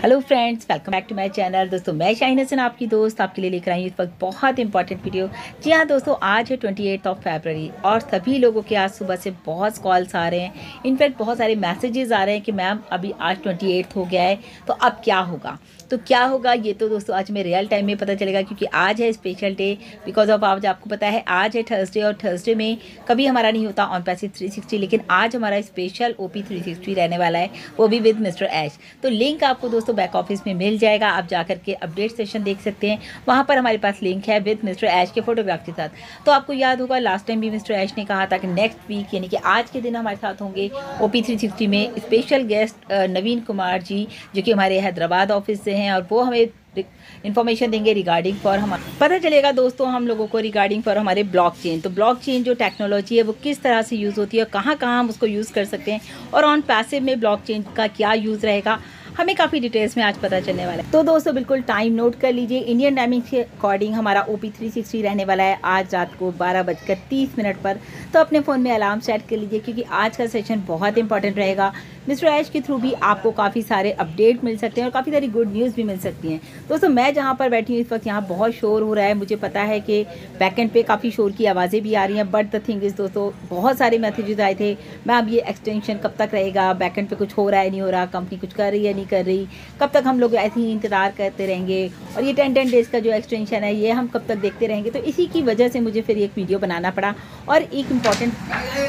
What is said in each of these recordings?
Hello friends, welcome back to my channel. दोस्तों मैं शाहीन हसन आपकी दोस्त आपके लिए लेकर आई हूँ इस वक्त बहुत इंपॉर्टेंट वीडियो। जी हाँ दोस्तों, आज है 28 फरवरी और सभी लोगों के आज सुबह से बहुत कॉल्स आ रहे हैं। इनफैक्ट बहुत सारे मैसेजेस आ रहे हैं कि मैम अभी आज 28 हो गया है तो अब क्या होगा। तो क्या होगा ये तो दोस्तों आज में रियल टाइम में पता चलेगा, क्योंकि आज है स्पेशल डे बिकॉज ऑफ आज आपको पता है आज है थर्सडे, और थर्सडे में कभी हमारा नहीं होता ऑन पैसिव 360, लेकिन आज हमारा स्पेशल OP 360 रहने वाला है, वो भी विद मिस्टर ऐश। तो लिंक आपको दोस्तों बैक ऑफिस में मिल जाएगा, आप जाकर के अपडेट सेशन देख सकते हैं। वहाँ पर हमारे पास लिंक है विद मिस्टर ऐश के फोटोग्राफ के साथ। तो आपको याद होगा लास्ट टाइम भी मिस्टर ऐश ने कहा था कि नेक्स्ट वीक यानी कि आज के दिन हमारे साथ होंगे OP 360 में स्पेशल गेस्ट नवीन कुमार जी, जो कि हमारे हैदराबाद ऑफिस से हैं, और वो हमें इन्फॉर्मेशन देंगे रिगार्डिंग फॉर हम पता चलेगा दोस्तों हम लोगों को रिगार्डिंग फॉर हमारे ब्लॉकचेन। तो ब्लॉकचेन जो टेक्नोलॉजी है वो किस तरह से यूज़ होती है, कहाँ कहाँ हम उसको यूज़ कर सकते हैं, और ऑन पैसिव में ब्लॉकचेन का क्या यूज़ रहेगा, हमें काफ़ी डिटेल्स में आज पता चलने वाला है। तो दोस्तों बिल्कुल टाइम नोट कर लीजिए, इंडियन टाइमिंग के अकॉर्डिंग हमारा OP 360 रहने वाला है आज रात को 12:30 पर। तो अपने फ़ोन में अलार्म सेट कर लीजिए, क्योंकि आज का सेशन बहुत इंपॉर्टेंट रहेगा। मिस्टर ऐश के थ्रू भी आपको काफ़ी सारे अपडेट मिल सकते हैं और काफ़ी सारी गुड न्यूज़ भी मिल सकती हैं। दोस्तों मैं जहाँ पर बैठी हूँ इस वक्त यहाँ बहुत शोर हो रहा है, मुझे पता है कि बैकएंड पे काफ़ी शोर की आवाज़ें भी आ रही हैं, बट द थिंग इज़ दोस्तों बहुत सारे मैसेजेस आए थे मैम ये एक्सटेंशन कब तक रहेगा, बैकएंड पे कुछ हो रहा है नहीं हो रहा, कंपनी कुछ कर रही है नहीं कर रही, कब तक हम लोग ऐसे ही इंतज़ार करते रहेंगे, और ये 10 डेज़ का जो एक्सटेंशन है ये हम कब तक देखते रहेंगे। तो इसी की वजह से मुझे फिर एक वीडियो बनाना पड़ा और एक इम्पॉर्टेंट।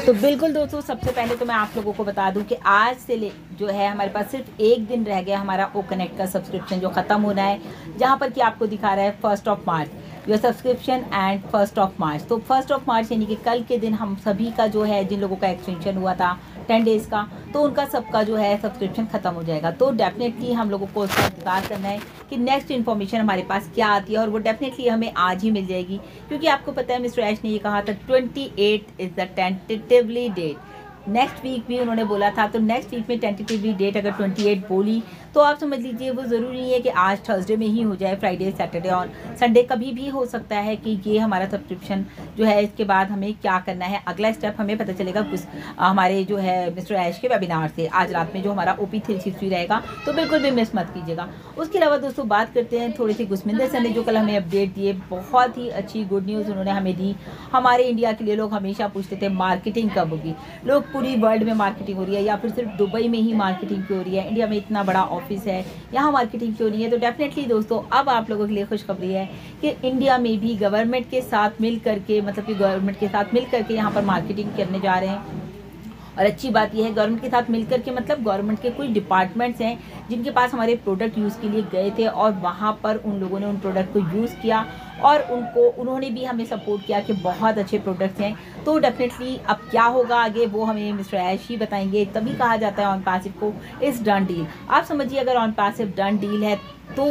तो बिल्कुल दोस्तों सबसे पहले तो मैं आप लोगों को बता दूं कि आज से जो है हमारे पास सिर्फ एक दिन रह गया हमारा O कनेक्ट का सब्सक्रिप्शन जो ख़त्म होना है, जहां पर कि आपको दिखा रहा है 1 मार्च योर सब्सक्रिप्शन एंड 1 मार्च। तो 1 मार्च यानी कि कल के दिन हम सभी का जो है जिन लोगों का एक्सटेंशन हुआ था 10 डेज़ का, तो उनका सबका जो है सब्सक्रिप्शन ख़त्म हो जाएगा। तो डेफिनेटली हम लोगों को उसका इंतजार करना है कि नेक्स्ट इन्फॉर्मेशन हमारे पास क्या आती है, और वो डेफिनेटली हमें आज ही मिल जाएगी, क्योंकि आपको पता है मिस्टर ऐश ने ये कहा था 28 is the tentatively date. Next week भी उन्होंने बोला था, तो नेक्स्ट वीक में टेंटेटिवली डेट अगर 28 बोली तो आप समझ लीजिए वो ज़रूरी नहीं है कि आज थर्सडे में ही हो जाए, फ्राइडे सैटरडे और संडे कभी भी हो सकता है कि ये हमारा सब्सक्रिप्शन जो है इसके बाद हमें क्या करना है, अगला स्टेप हमें पता चलेगा कुछ हमारे जो है मिस्टर ऐश के वेबिनार से आज रात में जो हमारा OP 360 रहेगा। तो बिल्कुल भी मिस मत कीजिएगा। उसके अलावा दोस्तों बात करते हैं थोड़ी सी गुस्मिंदर सर ने जो कल हमें अपडेट दिए, बहुत ही अच्छी गुड न्यूज़ उन्होंने हमें दी। हमारे इंडिया के लिए लोग हमेशा पूछते थे मार्केटिंग कब होगी, लोग पूरी वर्ल्ड में मार्केटिंग हो रही है या फिर सिर्फ दुबई में ही मार्केटिंग क्यों हो रही है, इंडिया में इतना बड़ा ऑफिस है यहाँ मार्केटिंग क्यों नहीं है। तो डेफिनेटली दोस्तों अब आप लोगों के लिए खुशखबरी है कि इंडिया में भी गवर्नमेंट के साथ मिल करके मतलब कि गवर्नमेंट के साथ मिल करके यहाँ पर मार्केटिंग करने जा रहे हैं। और अच्छी बात यह है गवर्नमेंट के साथ मिलकर के मतलब गवर्नमेंट के कुछ डिपार्टमेंट्स हैं जिनके पास हमारे प्रोडक्ट यूज़ के लिए गए थे, और वहाँ पर उन लोगों ने उन प्रोडक्ट को यूज़ किया और उन्होंने भी हमें सपोर्ट किया कि बहुत अच्छे प्रोडक्ट्स हैं। तो डेफिनेटली अब क्या होगा आगे वो हमें मिस्टर ऐश ही बताएंगे। तभी कहा जाता है ऑन पैसिव को इस डन डील। आप समझिए अगर ऑन पैसिव डन डील है तो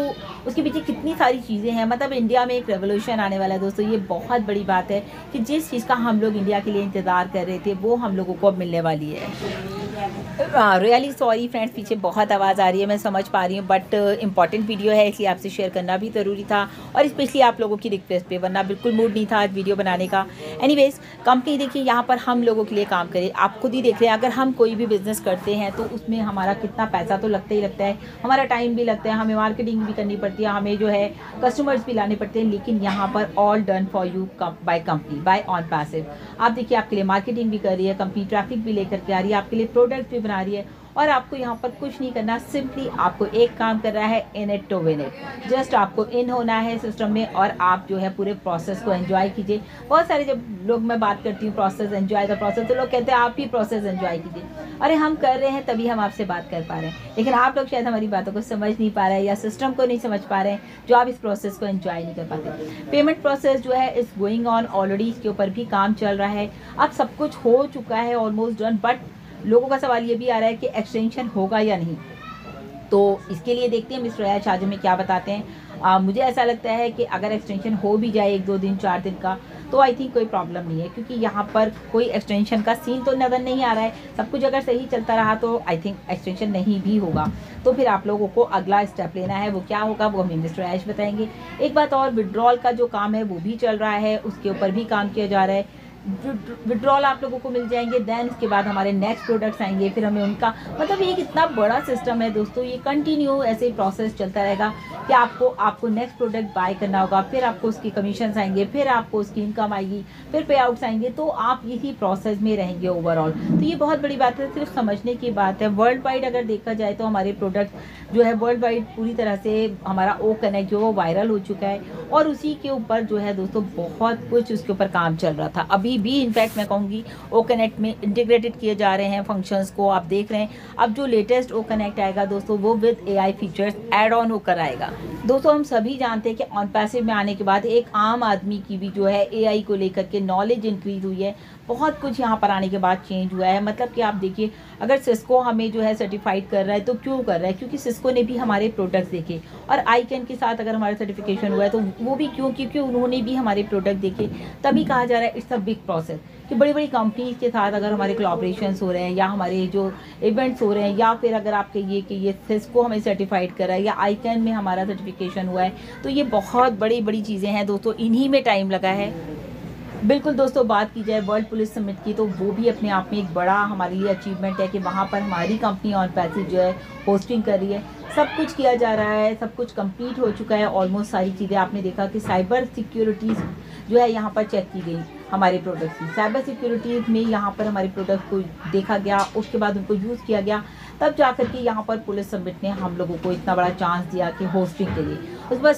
उसके पीछे कितनी सारी चीज़ें हैं, मतलब इंडिया में एक रेवोल्यूशन आने वाला है दोस्तों। ये बहुत बड़ी बात है कि जिस चीज़ का हम लोग इंडिया के लिए इंतज़ार कर रहे थे वो हम लोगों को अब मिलने वाली है। रियली सॉरी फ्रेंड्स, पीछे बहुत आवाज़ आ रही है, मैं समझ पा रही हूँ, बट इंपॉर्टेंट वीडियो है इसलिए आपसे शेयर करना भी ज़रूरी था, और स्पेशली आप लोगों की रिक्वेस्ट पे, वरना बिल्कुल मूड नहीं था आज वीडियो बनाने का। एनीवेज कंपनी देखिए यहाँ पर हम लोगों के लिए काम करे, आप खुद ही देख रहे हैं अगर हम कोई भी बिज़नेस करते हैं तो उसमें हमारा कितना पैसा तो लगता ही लगता है, हमारा टाइम भी लगता है, हमें मार्केटिंग भी करनी पड़ती है, हमें जो है कस्टमर्स भी लाने पड़ते हैं, लेकिन यहाँ पर all done for you by company by on passive. आप देखिए आपके लिए मार्केटिंग भी कर रही है कंपनी, ट्रैफिक भी लेकर के आ रही है, आपके लिए प्रोडक्ट भी बना रही है, और आपको यहाँ पर कुछ नहीं करना, सिंपली आपको एक काम कर रहा है in it to win it. Just आपको इन होना है सिस्टम में और आप जो है पूरे प्रोसेस को एंजॉय कीजिए। बहुत सारे जब लोग मैं बात करती हूँ प्रोसेस एंजॉय द प्रोसेस, तो लोग कहते हैं आप ही प्रोसेस एंजॉय कीजिए। अरे हम कर रहे हैं तभी हम आपसे बात कर पा रहे हैं, लेकिन आप लोग शायद हमारी बातों को समझ नहीं पा रहे हैं या सिस्टम को नहीं समझ पा रहे हैं, जो आप इस प्रोसेस को एंजॉय नहीं कर पाते। पेमेंट प्रोसेस जो है इज़ गोइंग ऑन ऑलरेडी, इसके ऊपर भी काम चल रहा है, अब सब कुछ हो चुका है ऑलमोस्ट डन, बट लोगों का सवाल ये भी आ रहा है कि एक्सटेंशन होगा या नहीं। तो इसके लिए देखते हैं मिस्टर ऐश आज हमें क्या बताते हैं। मुझे ऐसा लगता है कि अगर एक्सटेंशन हो भी जाए 1-2 दिन 4 दिन का तो आई थिंक कोई प्रॉब्लम नहीं है, क्योंकि यहाँ पर कोई एक्सटेंशन का सीन तो नज़र नहीं आ रहा है। सब कुछ अगर सही चलता रहा तो आई थिंक एक्सटेंशन नहीं भी होगा। तो फिर आप लोगों को अगला स्टेप लेना है, वो क्या होगा वो हमें मिस्टर ऐश बताएंगे। एक बात और, विड्रॉल का जो काम है वो भी चल रहा है, उसके ऊपर भी काम किया जा रहा है। विड्रॉल आप लोगों को मिल जाएंगे। देन उसके बाद हमारे नेक्स्ट प्रोडक्ट्स आएंगे, फिर हमें उनका मतलब ये कितना बड़ा सिस्टम है दोस्तों। ये कंटिन्यू ऐसे प्रोसेस चलता रहेगा कि आपको नेक्स्ट प्रोडक्ट बाय करना होगा, फिर आपको उसकी कमीशन आएंगे, फिर आपको उसकी इनकम आएगी, फिर पे आउट्स आएंगे। तो आप यही प्रोसेस में रहेंगे ओवरऑल। तो ये बहुत बड़ी बात है, सिर्फ समझने की बात है। वर्ल्ड वाइड अगर देखा जाए तो हमारे प्रोडक्ट जो है वर्ल्ड वाइड पूरी तरह से हमारा ओ कनेक्ट जो वो वायरल हो चुका है, और उसी के ऊपर जो है दोस्तों बहुत कुछ उसके ऊपर काम चल रहा था। अभी भी इनफैक्ट मैं कहूँगी ओ कनेक्ट में इंटीग्रेटेड किए जा रहे हैं फंक्शंस को, आप देख रहे हैं। अब जो लेटेस्ट ओ कनेक्ट आएगा दोस्तों वो with AI features add on होकर आएगा। दोस्तों हम सभी जानते हैं कि ऑन पैसिव में आने के बाद एक आम आदमी की भी जो है AI को लेकर के नॉलेज इंक्रीज हुई है। बहुत कुछ यहाँ पर आने के बाद चेंज हुआ है। मतलब कि आप देखिए, अगर सिस्को हमें जो है सर्टिफाइड कर रहा है तो क्यों कर रहा है? क्योंकि सिस्को ने भी हमारे प्रोडक्ट्स देखे, और आईकैन के साथ अगर हमारा सर्टिफिकेशन हुआ है तो वो भी क्यों? क्योंकि उन्होंने भी हमारे प्रोडक्ट देखे। तभी कहा जा रहा है इट्स अ बिग प्रोसेस कि बड़ी बड़ी कंपनीज के साथ अगर हमारे कोलैबोरेशंस हो रहे हैं, या हमारे जो इवेंट्स हो रहे हैं, या फिर अगर आप कहिए कि ये सिस्को हमें सर्टिफाइड कर रहा है या आईकैन में हमारा सर्टिफिकेशन हुआ है, तो ये बहुत बड़ी बड़ी चीज़ें हैं दोस्तों। इन्हीं में टाइम लगा है। बिल्कुल दोस्तों, बात की जाए वर्ल्ड पुलिस समिट की तो वो भी अपने आप में एक बड़ा हमारे लिए अचीवमेंट है कि वहाँ पर हमारी कंपनी ऑन पैसिव जो है होस्टिंग कर रही है। सब कुछ किया जा रहा है, सब कुछ कंप्लीट हो चुका है ऑलमोस्ट सारी चीज़ें। आपने देखा कि साइबर सिक्योरिटीज़ जो है यहाँ पर चेक की गई हमारे प्रोडक्ट्स की। साइबर सिक्योरिटीज़ में यहाँ पर हमारे प्रोडक्ट को देखा गया, उसके बाद उनको यूज़ किया गया, तब जाकर के यहाँ पर पुलिस समिट ने हम लोगों को इतना बड़ा चांस दिया कि होस्टिंग के लिए। उसके बाद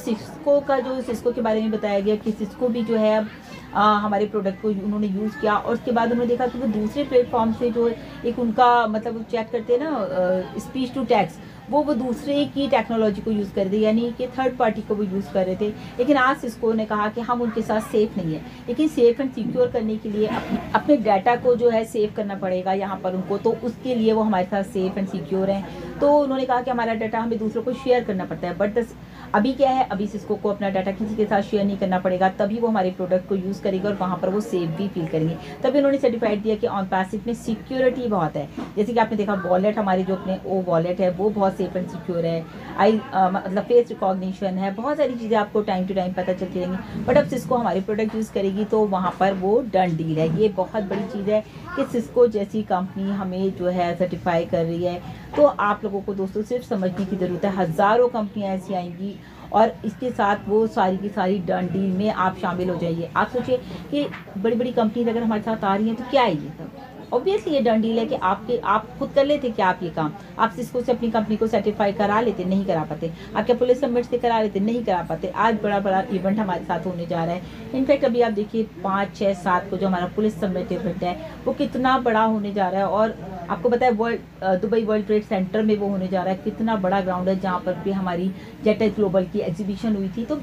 सिस्को के बारे में बताया गया कि सिस्को भी जो है अब हमारे प्रोडक्ट को उन्होंने यूज़ किया, और उसके बाद उन्होंने देखा कि वो दूसरे प्लेटफॉर्म से जो एक उनका मतलब चेक करते हैं ना स्पीच टू टेक्स्ट, वो दूसरे की टेक्नोलॉजी को यूज़ कर रहे थे, यानी कि थर्ड पार्टी को वो यूज़ कर रहे थे। लेकिन आज सिस्को ने कहा कि हम उनके साथ सेफ़ नहीं है, लेकिन सेफ़ एंड सिक्योर करने के लिए अपने डाटा को जो है सेव करना पड़ेगा यहाँ पर उनको, तो उसके लिए वो हमारे साथ सेफ़ एंड सिक्योर हैं। तो उन्होंने कहा कि हमारा डाटा हमें दूसरों को शेयर करना पड़ता है, बट अभी क्या है, अभी सिस्को को अपना डाटा किसी के साथ शेयर नहीं करना पड़ेगा, तभी वो हमारे प्रोडक्ट को यूज़ करेगा और वहाँ पर वो सेफ भी फील करेंगे। तभी उन्होंने सर्टिफाइड दिया कि ऑन पैसिव में सिक्योरिटी बहुत है। जैसे कि आपने देखा वॉलेट, हमारे जो अपने ओ वॉलेट है वो बहुत सेफ एंड सिक्योर है। मतलब फेस रिकॉग्निशन है, बहुत सारी चीज़ें आपको टाइम टू टाइम पता चलती रहेंगी। बट अब सिस्को हमारे प्रोडक्ट यूज़ करेगी तो वहाँ पर वो डन डील है। ये बहुत बड़ी चीज़ है कि सिस्को जैसी कंपनी हमें जो है सर्टिफाई कर रही है। तो आप लोगों को दोस्तों सिर्फ समझने की ज़रूरत है, हज़ारों कंपनियाँ ऐसी आएंगी और इसके साथ वो सारी की सारी डन डील में आप शामिल हो जाइए। आप सोचिए कि बड़ी बड़ी कंपनीज अगर हमारे साथ आ रही हैं तो क्या है ये सब? ऑब्वियसली ये डन डील है कि आप खुद कर लेते क्या आप ये काम? आप सिस्को से अपनी कंपनी को सर्टिफाई करा लेते, नहीं करा पाते। आप क्या पुलिस समिट से करा लेते, नहीं करा पाते। आज बड़ा बड़ा इवेंट हमारे साथ होने जा रहा है। इनफैक्ट अभी आप देखिए 5, 6, 7 को जो हमारा पुलिस समिट इवेंट है वो कितना बड़ा होने जा रहा है। और आपको पता है दुबई वर्ल्ड ट्रेड सेंटर में वो होने जा रहा है। कितना बड़ा ग्राउंड है जहाँ पर भी हमारी जेटेक ग्लोबल की एग्जीबिशन हुई थी। तो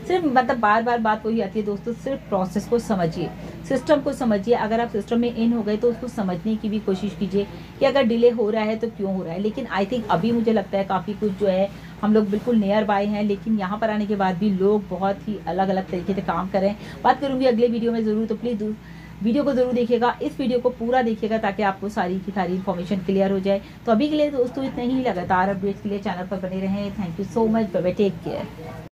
सिर्फ मतलब बार बार बात वही आती है दोस्तों, सिर्फ प्रोसेस को समझिए, सिस्टम को समझिए। अगर आप सिस्टम में इन हो गए तो उसको समझने की भी कोशिश कीजिए कि अगर डिले हो रहा है तो क्यों हो रहा है। लेकिन आई थिंक अभी मुझे लगता है काफ़ी कुछ जो है हम लोग बिल्कुल नियर बाय हैं, लेकिन यहाँ पर आने के बाद भी लोग बहुत ही अलग अलग तरीके से काम कर रहे हैं। बात करूँगी अगले वीडियो में ज़रूर, तो प्लीज़ वीडियो को ज़रूर देखिएगा, इस वीडियो को पूरा देखिएगा ताकि आपको सारी की सारी इन्फॉर्मेशन क्लियर हो जाए। तो अभी के लिए दोस्तों इतना ही, लगातार अपडेट्स के लिए चैनल पर बने रहें। Thank you so much, bye bye, take care.